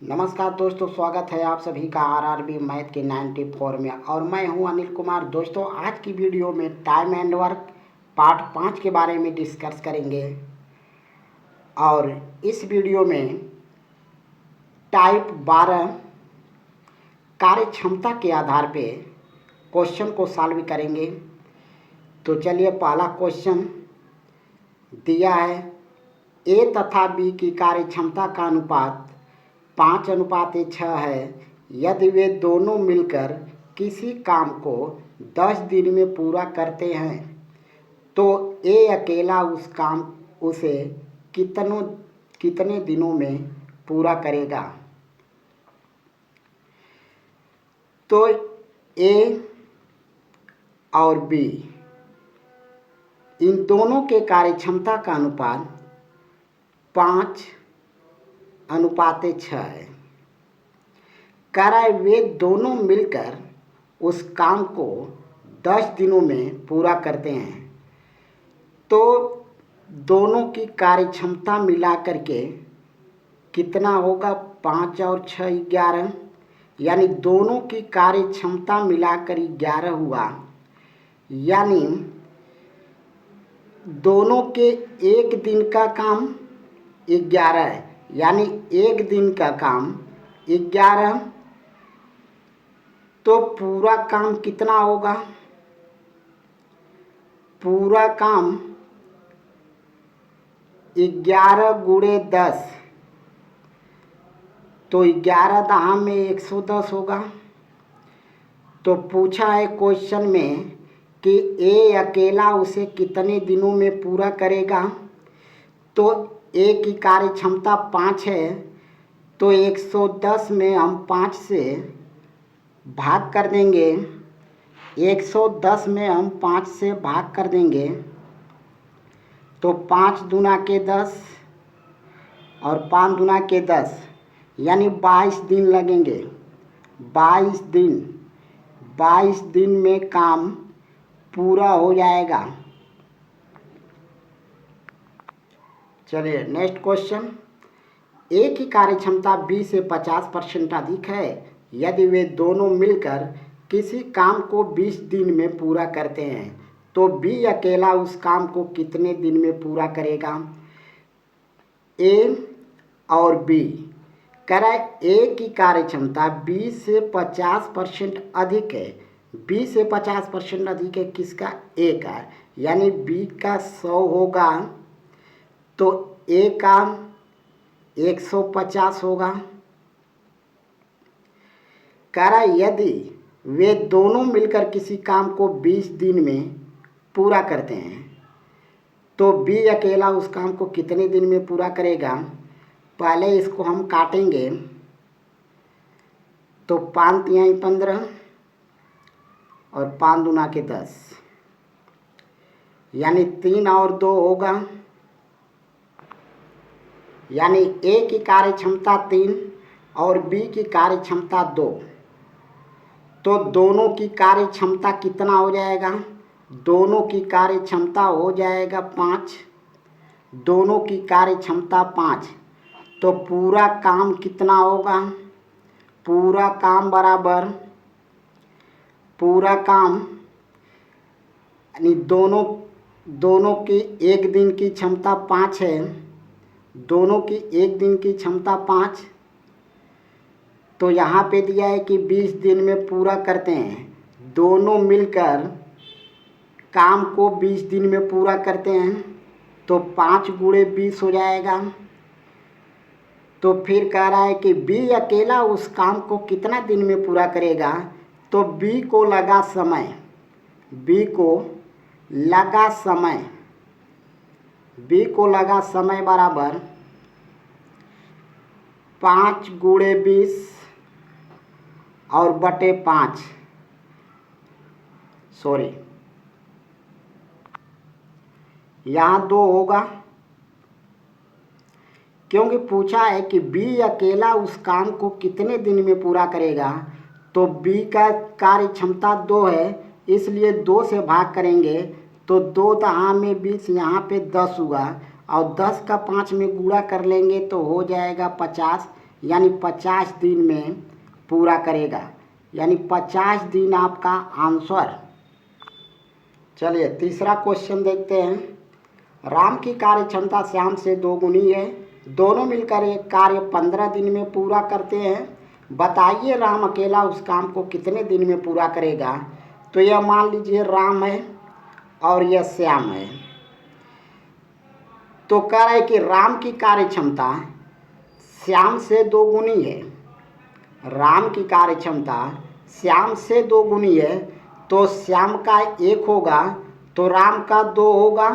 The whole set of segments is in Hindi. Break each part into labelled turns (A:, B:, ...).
A: नमस्कार दोस्तों, स्वागत है आप सभी का आरआरबी मैथ के 94 में। और मैं हूं अनिल कुमार। दोस्तों, आज की वीडियो में टाइम एंड वर्क पार्ट 5 के बारे में डिस्कस करेंगे। और इस वीडियो में टाइप 12 कार्य क्षमता के आधार पे क्वेश्चन को सॉल्व करेंगे। तो चलिए, पहला क्वेश्चन दिया है, ए तथा बी की कार्य क्षमता का अनुपात 5:6 है। यदि वे दोनों मिलकर किसी काम को 10 दिन में पूरा करते हैं तो ए अकेला उसे कितने दिनों में पूरा करेगा। तो ए और बी इन दोनों के कार्य क्षमता का अनुपात 5:6 है। कह रहा है वे दोनों मिलकर उस काम को 10 दिनों में पूरा करते हैं। तो दोनों की कार्य क्षमता मिला करके कितना होगा? 5 और 6 11, यानी दोनों की कार्य क्षमता मिलाकर 11 हुआ। यानी दोनों के एक दिन का काम 11 है, यानी एक दिन का काम 11। तो पूरा काम कितना होगा? पूरा काम 11 गुणे 10, तो 11 दहा में 110 होगा। तो पूछा है क्वेश्चन में कि ए अकेला उसे कितने दिनों में पूरा करेगा। तो ए की कार्य क्षमता 5 है, तो 110 में हम 5 से भाग कर देंगे। 110 में हम 5 से भाग कर देंगे तो 5 दूना के 10 और 5 दूना के 10, यानी 22 दिन लगेंगे। 22 दिन में काम पूरा हो जाएगा। चलिए, नेक्स्ट क्वेश्चन। ए की कार्य क्षमता बी से 50% अधिक है। यदि वे दोनों मिलकर किसी काम को 20 दिन में पूरा करते हैं तो बी अकेला उस काम को कितने दिन में पूरा करेगा। ए और बी कह रहा है ए की कार्य क्षमता बी से 50% अधिक है। बी से 50% अधिक है किसका? ए का, यानी बी का 100 होगा तो ए का 150 होगा। कह रहा है यदि वे दोनों मिलकर किसी काम को 20 दिन में पूरा करते हैं तो बी अकेला उस काम को कितने दिन में पूरा करेगा। पहले इसको हम काटेंगे तो 5 तिहाई 15 और 5 दूना के 10, यानी 3 और 2 होगा। यानी ए की कार्य क्षमता 3 और बी की कार्य क्षमता 2। तो दोनों की कार्य क्षमता कितना हो जाएगा? दोनों की कार्य क्षमता हो जाएगा 5। दोनों की कार्य क्षमता 5, तो पूरा काम कितना होगा? पूरा काम बराबर पूरा काम यानी दोनों की एक दिन की क्षमता 5 है। दोनों की एक दिन की क्षमता 5, तो यहाँ पे दिया है कि 20 दिन में पूरा करते हैं। दोनों मिलकर काम को 20 दिन में पूरा करते हैं तो 5 गुणे 20 हो जाएगा। तो फिर कह रहा है कि बी अकेला उस काम को कितना दिन में पूरा करेगा। तो बी को लगा समय बराबर 5 गुणे 20 और बटे 5, यहाँ 2 होगा, क्योंकि पूछा है कि बी अकेला उस काम को कितने दिन में पूरा करेगा। तो बी का कार्य क्षमता 2 है, इसलिए 2 से भाग करेंगे तो 2 दहा में 20, यहाँ पे 10 हुआ और 10 का 5 में गुणा कर लेंगे तो हो जाएगा 50, यानी 50 दिन में पूरा करेगा, यानी 50 दिन आपका आंसर। चलिए तीसरा क्वेश्चन देखते हैं। राम की कार्य क्षमता श्याम से 2 गुनी है, दोनों मिलकर एक कार्य 15 दिन में पूरा करते हैं, बताइए राम अकेला उस काम को कितने दिन में पूरा करेगा। तो यह मान लीजिए राम है और यह श्याम है। तो कह रहे कि राम की कार्य क्षमता श्याम से 2 गुनी है, राम की कार्य क्षमता श्याम से 2 गुनी है, तो श्याम का 1 होगा तो राम का 2 होगा।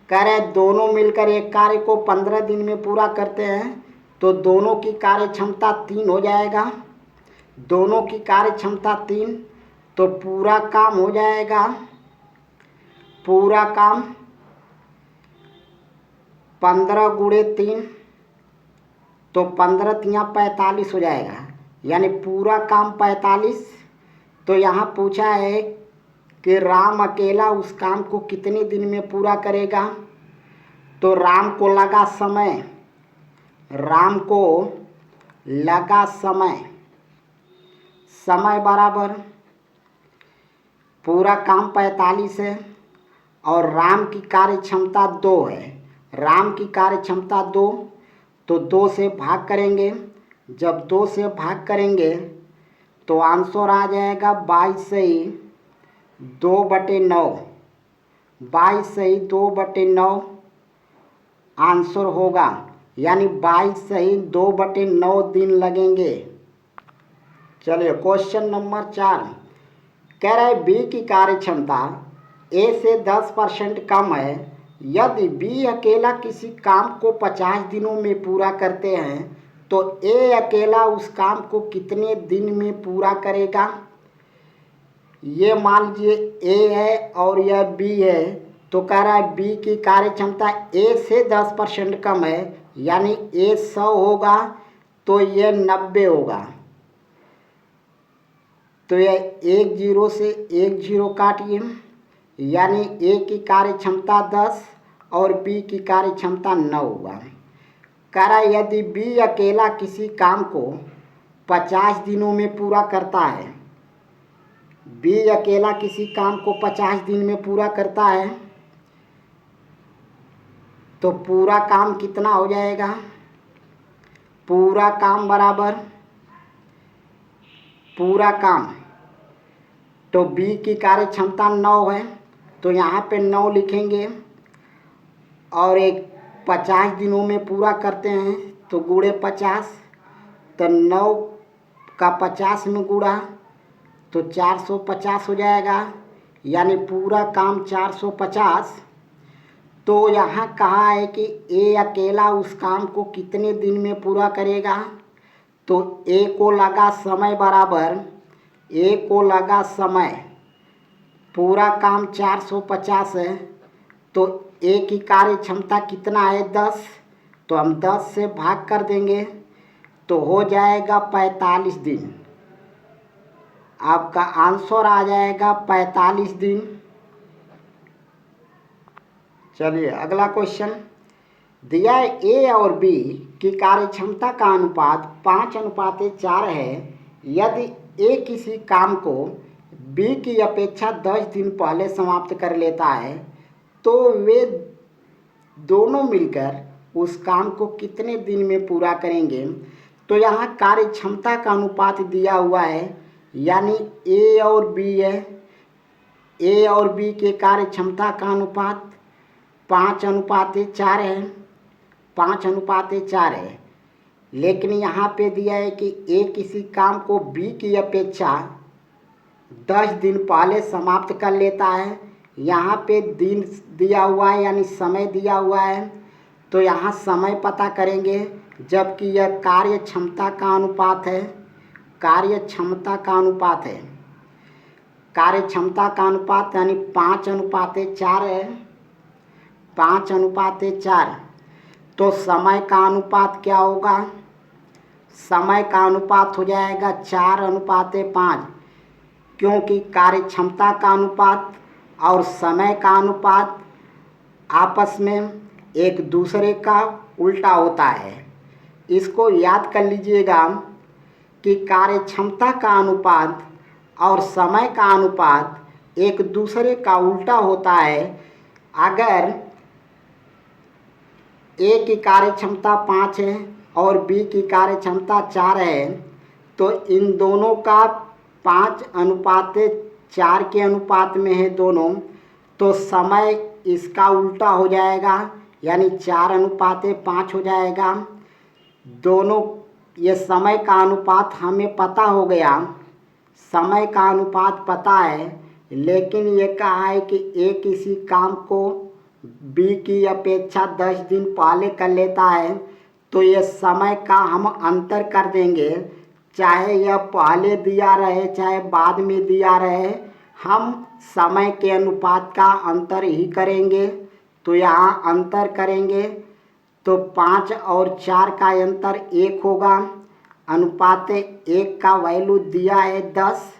A: कह रहे दोनों मिलकर एक कार्य को 15 दिन में पूरा करते हैं, तो दोनों की कार्य क्षमता 3 हो जाएगा, दोनों की कार्य क्षमता 3, तो पूरा काम हो जाएगा, पूरा काम 15 गुणे 3, तो 15 तियाँ 45 हो जाएगा, यानी पूरा काम 45। तो यहाँ पूछा है कि राम अकेला उस काम को कितने दिन में पूरा करेगा। तो राम को लगा समय, राम को लगा समय, समय बराबर पूरा काम 45 है और राम की कार्य क्षमता 2 है, राम की कार्य क्षमता 2, तो 2 से भाग करेंगे, जब 2 से भाग करेंगे तो आंसर आ जाएगा 22 सही 2/9, 22 सही 2/9 आंसर होगा, यानी 22 सही 2/9 दिन लगेंगे। चलिए क्वेश्चन नंबर 4 कह रहे बी की कार्य क्षमता ए से 10% कम है, यदि बी अकेला किसी काम को 50 दिनों में पूरा करते हैं तो ए अकेला उस काम को कितने दिन में पूरा करेगा। ये मान लीजिए ए है और यह बी है, तो कह रहा है बी की कार्य क्षमता ए से 10% कम है, यानी ए 100 होगा तो यह 90 होगा, तो यह 1 0 से 1 0 काटिए, यानी ए की कार्य क्षमता 10 और बी की कार्य क्षमता 9 हुआ। कह रहा है यदि बी अकेला किसी काम को 50 दिनों में पूरा करता है, बी अकेला किसी काम को 50 दिन में पूरा करता है, तो पूरा काम कितना हो जाएगा, पूरा काम बराबर पूरा काम, तो बी की कार्य क्षमता 9 है, तो यहाँ पे 9 लिखेंगे और एक 50 दिनों में पूरा करते हैं तो गुणे 50, तो 9 का 50 में गुणा तो 450 हो जाएगा, यानी पूरा काम 450। तो यहाँ कहा है कि ए अकेला उस काम को कितने दिन में पूरा करेगा। तो ए को लगा समय बराबर, ए को लगा समय, पूरा काम 450 है, तो ए की कार्य क्षमता कितना है 10, तो हम 10 से भाग कर देंगे तो हो जाएगा 45 दिन, आपका आंसर आ जाएगा 45 दिन। चलिए अगला क्वेश्चन दिया है ए और बी की कार्य क्षमता का अनुपात 5:4 है, यदि ए किसी काम को बी की अपेक्षा 10 दिन पहले समाप्त कर लेता है तो वे दोनों मिलकर उस काम को कितने दिन में पूरा करेंगे। तो यहाँ कार्य क्षमता का अनुपात दिया हुआ है, यानी ए और बी है, ए और बी के कार्य क्षमता का अनुपात 5:4 है, 5:4 है, लेकिन यहाँ पे दिया है कि ए किसी काम को बी की अपेक्षा 10 दिन पहले समाप्त कर लेता है, यहाँ पे दिन दिया हुआ है यानी समय दिया हुआ है, तो यहाँ समय पता करेंगे, जबकि यह कार्य क्षमता का अनुपात है, कार्य क्षमता का अनुपात है, कार्य क्षमता का अनुपात यानी 5:4 है, 5:4। तो समय का अनुपात क्या होगा, समय का अनुपात हो जाएगा 4:5, क्योंकि कार्य क्षमता का अनुपात और समय का अनुपात आपस में एक दूसरे का उल्टा होता है। इसको याद कर लीजिएगा कि कार्य क्षमता का अनुपात और समय का अनुपात एक दूसरे का उल्टा होता है। अगर ए की कार्य क्षमता 5 है और बी की कार्य क्षमता 4 है तो इन दोनों का 5:4 के अनुपात में है दोनों, तो समय इसका उल्टा हो जाएगा, यानी 4:5 हो जाएगा। दोनों ये समय का अनुपात हमें पता हो गया, समय का अनुपात पता है, लेकिन ये कहा है कि ए किसी काम को बी की अपेक्षा 10 दिन पहले कर लेता है, तो ये समय का हम अंतर कर देंगे, चाहे यह पहले दिया रहे चाहे बाद में दिया रहे, हम समय के अनुपात का अंतर ही करेंगे। तो यहाँ अंतर करेंगे तो 5 और 4 का अंतर 1 होगा। अनुपात 1 का वैल्यू दिया है 10,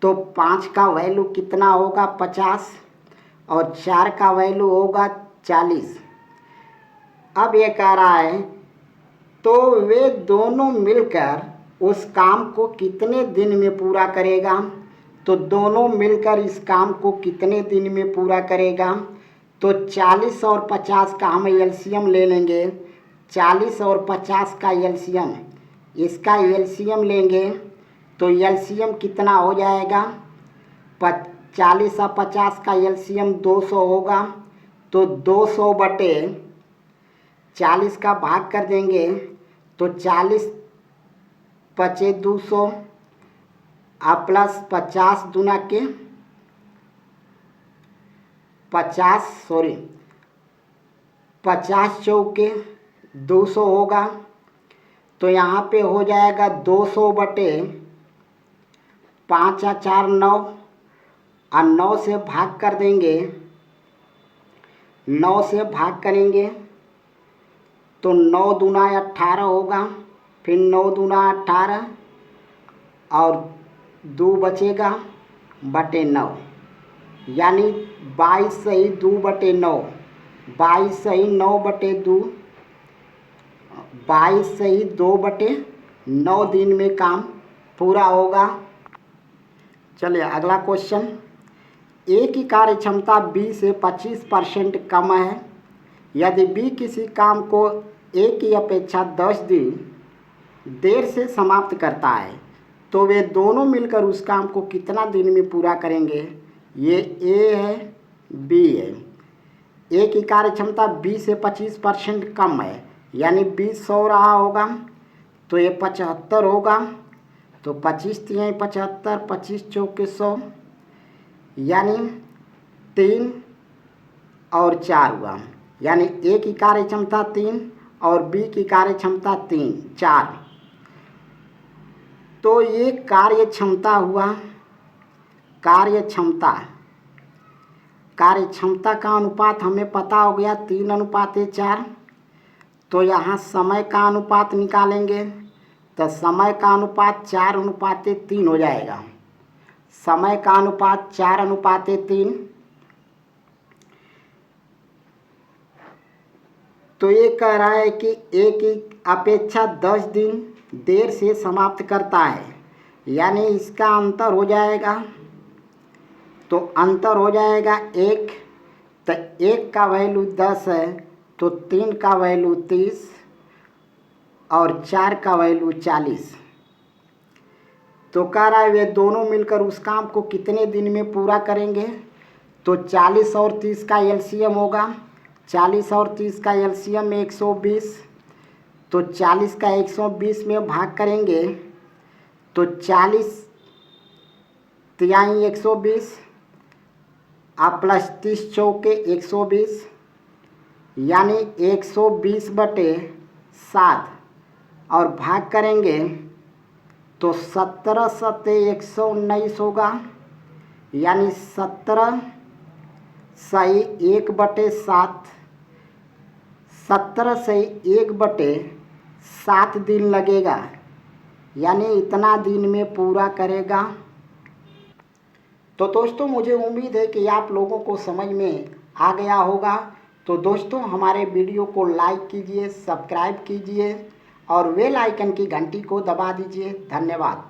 A: तो 5 का वैल्यू कितना होगा 50 और 4 का वैल्यू होगा 40। अब ये कह रहा है तो वे दोनों मिलकर उस काम को कितने दिन में पूरा करेगा। तो दोनों मिलकर इस काम को कितने दिन में पूरा करेगा, तो 40 और 50 का हम एलसीएम ले लेंगे। 40 और 50 का एलसीएम, इसका एलसीएम लेंगे तो एलसीएम कितना हो जाएगा, 40 और 50 का एलसीएम 200 होगा। तो 200 बटे 40 का भाग कर देंगे तो 40 पचे 200 प्लस 50 दूना के 50 चौके 200 होगा। तो यहाँ पे हो जाएगा 200 बटे 5 और 4 9 और 9 से भाग कर देंगे, 9 से भाग करेंगे तो 9 दूना 18 होगा, फिर 9 दूना 18 और 2 बचेगा बटे 9, यानी 22 सही 2 बटे 9, 22 सही 9 बटे 2, 22 सही 2 बटे 9 दिन में काम पूरा होगा। चलिए अगला क्वेश्चन, ए की कार्य क्षमता बी से 25% कम है। यदि बी किसी काम को ए की अपेक्षा 10 दिन देर से समाप्त करता है तो वे दोनों मिलकर उस काम को कितना दिन में पूरा करेंगे। ये ए है, बी है। ए की कार्य क्षमता बी से 25% कम है, यानी 20 100 रहा होगा तो ये 75 होगा। तो 25 3 75, 25 चौके 100, यानी 3 और 4 हुआ, यानी ए की कार्य क्षमता 3 और बी की कार्य क्षमता 4। तो ये कार्य क्षमता हुआ, कार्य क्षमता का अनुपात हमें पता हो गया 3:4। तो यहाँ समय का अनुपात निकालेंगे तो समय का अनुपात 4:3 हो जाएगा। समय का अनुपात 4:3। तो ये कह रहा है कि ए की अपेक्षा 10 दिन देर से समाप्त करता है, यानी इसका अंतर हो जाएगा, तो अंतर हो जाएगा 1, तो 1 का वैल्यू 10 है तो 3 का वैल्यू 30 और 4 का वैल्यू 40। तो कह रहा है वे दोनों मिलकर उस काम को कितने दिन में पूरा करेंगे। तो 40 और 30 का एलसीएम होगा, 40 और 30 का एलसीएम 120, तो 40 का 120 में भाग करेंगे तो 40 तिहाई 120 प्लस 30 चौके 120, यानी 120 बटे 7 और भाग करेंगे तो 17 सत्ते 119 होगा, यानी 17 सही 1 बटे 7, 17 सही 1 बटे 7 दिन लगेगा, यानी इतना दिन में पूरा करेगा। तो दोस्तों मुझे उम्मीद है कि आप लोगों को समझ में आ गया होगा। तो दोस्तों हमारे वीडियो को लाइक कीजिए, सब्सक्राइब कीजिए और बेल आइकन की घंटी को दबा दीजिए। धन्यवाद।